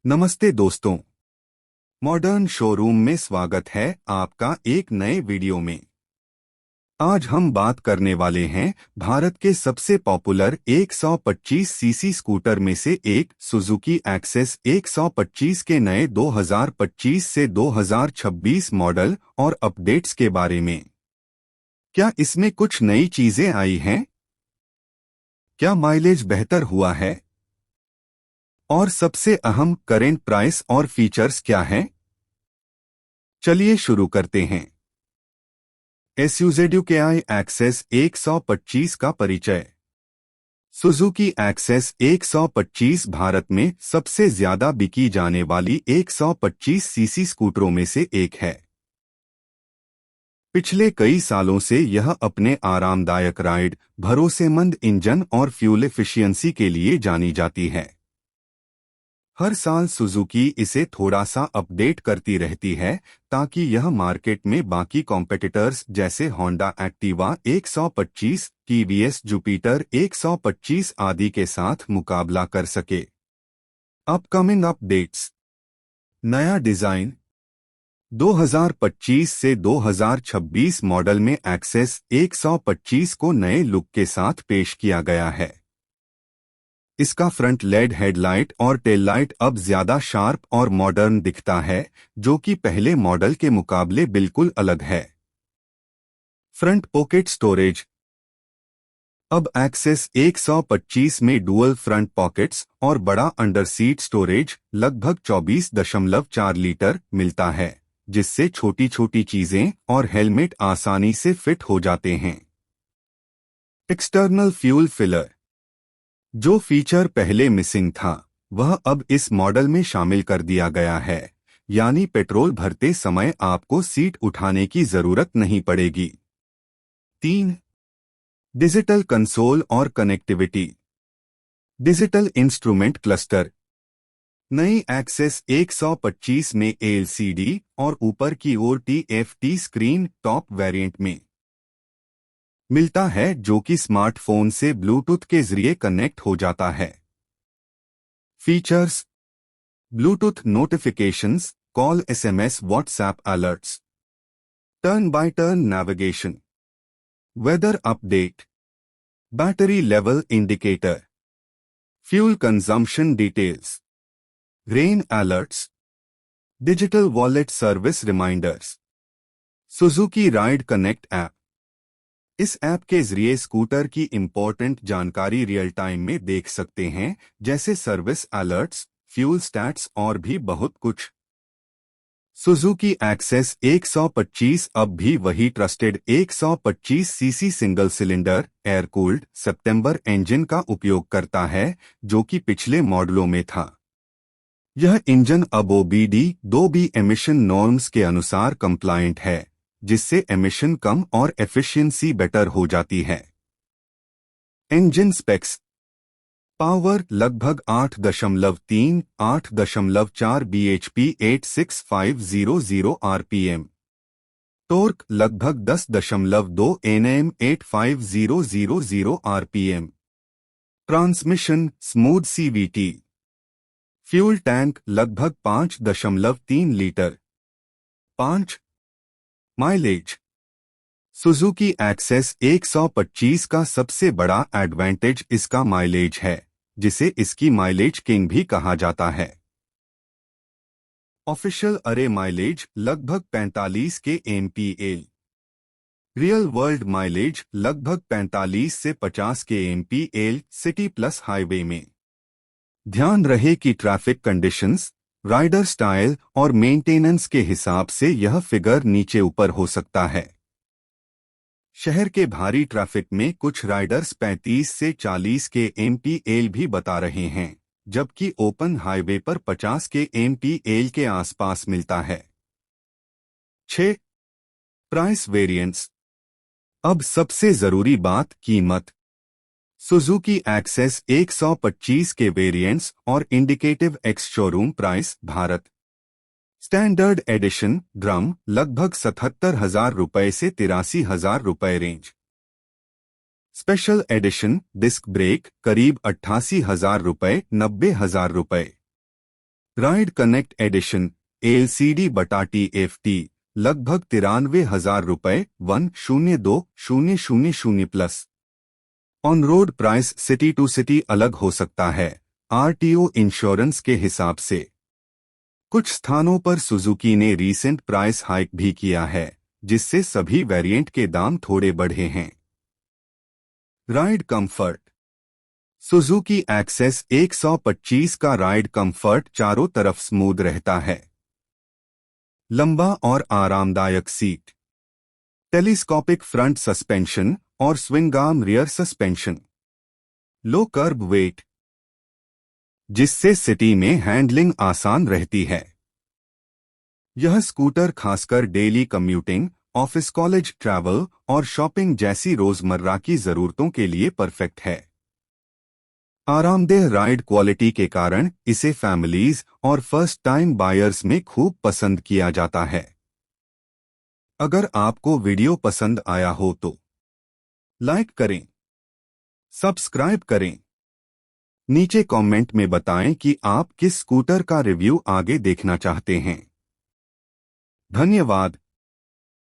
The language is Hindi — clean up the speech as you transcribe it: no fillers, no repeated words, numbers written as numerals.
नमस्ते दोस्तों, मॉडर्न शोरूम में स्वागत है आपका एक नए वीडियो में। आज हम बात करने वाले हैं भारत के सबसे पॉपुलर 125 सीसी स्कूटर में से एक सुजुकी एक्सेस 125 के नए 2025 से 2026 मॉडल और अपडेट्स के बारे में। क्या इसमें कुछ नई चीजें आई हैं? क्या माइलेज बेहतर हुआ है? और सबसे अहम करेंट प्राइस और फीचर्स क्या हैं? चलिए शुरू करते हैं। सुजुकी एक्सेस 125 का परिचय। सुजुकी एक्सेस 125 भारत में सबसे ज्यादा बिकी जाने वाली 125 सीसी स्कूटरों में से एक है। पिछले कई सालों से यह अपने आरामदायक राइड, भरोसेमंद इंजन और फ्यूल एफिशिएंसी के लिए जानी जाती है। हर साल सुजुकी इसे थोड़ा सा अपडेट करती रहती है ताकि यह मार्केट में बाकी कॉम्पिटिटर्स जैसे होंडा एक्टिवा 125, टीवीएस जुपिटर 125 आदि के साथ मुकाबला कर सके। Upcoming updates. नया डिजाइन। 2025 से 2026 मॉडल में एक्सेस 125 को नए लुक के साथ पेश किया गया है। इसका फ्रंट लेड हेडलाइट और टेल लाइट अब ज्यादा शार्प और मॉडर्न दिखता है, जो कि पहले मॉडल के मुकाबले बिल्कुल अलग है। Front pocket storage. अब एक्सेस 125 में डुअल फ्रंट पॉकेट्स और बड़ा अंडर सीट स्टोरेज लगभग 24.4 लीटर मिलता है, जिससे छोटी छोटी चीजें और हेलमेट आसानी से फिट हो जाते हैं। External fuel filler. जो फीचर पहले मिसिंग था, वह अब इस मॉडल में शामिल कर दिया गया है, यानी पेट्रोल भरते समय आपको सीट उठाने की जरूरत नहीं पड़ेगी। 3. डिजिटल कंसोल और कनेक्टिविटी। Digital instrument cluster. नई एक्सेस 125 में एलसीडी और ऊपर की ओर टीएफटी स्क्रीन टॉप वेरिएंट में मिलता है, जो कि स्मार्टफोन से ब्लूटूथ के जरिए कनेक्ट हो जाता है। Features. Bluetooth notifications, call, SMS, WhatsApp alerts, turn by turn navigation, weather update, battery level indicator, fuel consumption details, rain alerts, digital wallet service reminders. Suzuki ride connect app. इस ऐप के जरिए स्कूटर की इंपॉर्टेंट जानकारी रियल टाइम में देख सकते हैं, जैसे सर्विस अलर्ट्स, फ्यूल स्टैट्स और भी बहुत कुछ। सुजुकी एक्सेस 125 अब भी वही trusted 125 CC single cylinder air cooled सितंबर इंजन का उपयोग करता है, जो कि पिछले मॉडलों में था। यह इंजन अब OBD 2B एमिशन नॉर्म्स के अनुसार कंप्लायंट है, जिससे एमिशन कम और एफिशिएंसी बेटर हो जाती है। Engine specs. पावर लगभग 8.4 bhp 86,500 rpm। टॉर्क लगभग 10.2 Nm 85,000 rpm। Transmission smooth CVT। Fuel tank लगभग 5.3 लीटर। 5. माइलेज। सुजुकी एक्सेस 125 का सबसे बड़ा एडवांटेज इसका माइलेज है, जिसे इसकी माइलेज किंग भी कहा जाता है। ऑफिशियल अरे माइलेज लगभग 45 के mpl। रियल वर्ल्ड माइलेज लगभग 45 से 50 के mpl सिटी प्लस हाईवे में। ध्यान रहे कि ट्रैफिक कंडीशंस, राइडर स्टाइल और मेंटेनेंस के हिसाब से यह फिगर नीचे ऊपर हो सकता है। शहर के भारी ट्रैफिक में कुछ राइडर्स 35 से 40 के mpl भी बता रहे हैं, जबकि ओपन हाईवे पर 50 के mpl के आसपास मिलता है। 6. Price variants. अब सबसे जरूरी बात, कीमत। सुजुकी एक्सेस 125 के वेरिएंट्स और indicative ex showroom price. Bharat standard edition drum लगभग 77,000 रुपए से 83,000 रुपए range. Special edition disc brake करीब 88,000 रुपए 90,000 रुपए। राइड कनेक्ट एडिशन एलसीडी बटा TFT लगभग 93,000 रुपये 102000 plus. On road price city to city अलग हो सकता है RTO इंश्योरेंस के हिसाब से। कुछ स्थानों पर सुजुकी ने रीसेंट प्राइस हाइक भी किया है, जिससे सभी वेरिएंट के दाम थोड़े बढ़े हैं। राइड कंफर्ट सुजुकी एक्सेस 125 का राइड कंफर्ट चारों तरफ स्मूथ रहता है। लंबा और आरामदायक सीट, टेलीस्कोपिक फ्रंट सस्पेंशन और swing arm rear suspension, low kerb weight, जिससे सिटी में हैंडलिंग आसान रहती है। यह स्कूटर खासकर daily commuting, office college travel और शॉपिंग जैसी रोजमर्रा की जरूरतों के लिए परफेक्ट है। आरामदेह राइड क्वालिटी के कारण इसे फैमिलीज और फर्स्ट टाइम बायर्स में खूब पसंद किया जाता है। अगर आपको वीडियो पसंद आया हो तो लाइक करें, सब्सक्राइब करें। नीचे कमेंट में बताएं कि आप किस स्कूटर का रिव्यू आगे देखना चाहते हैं। धन्यवाद।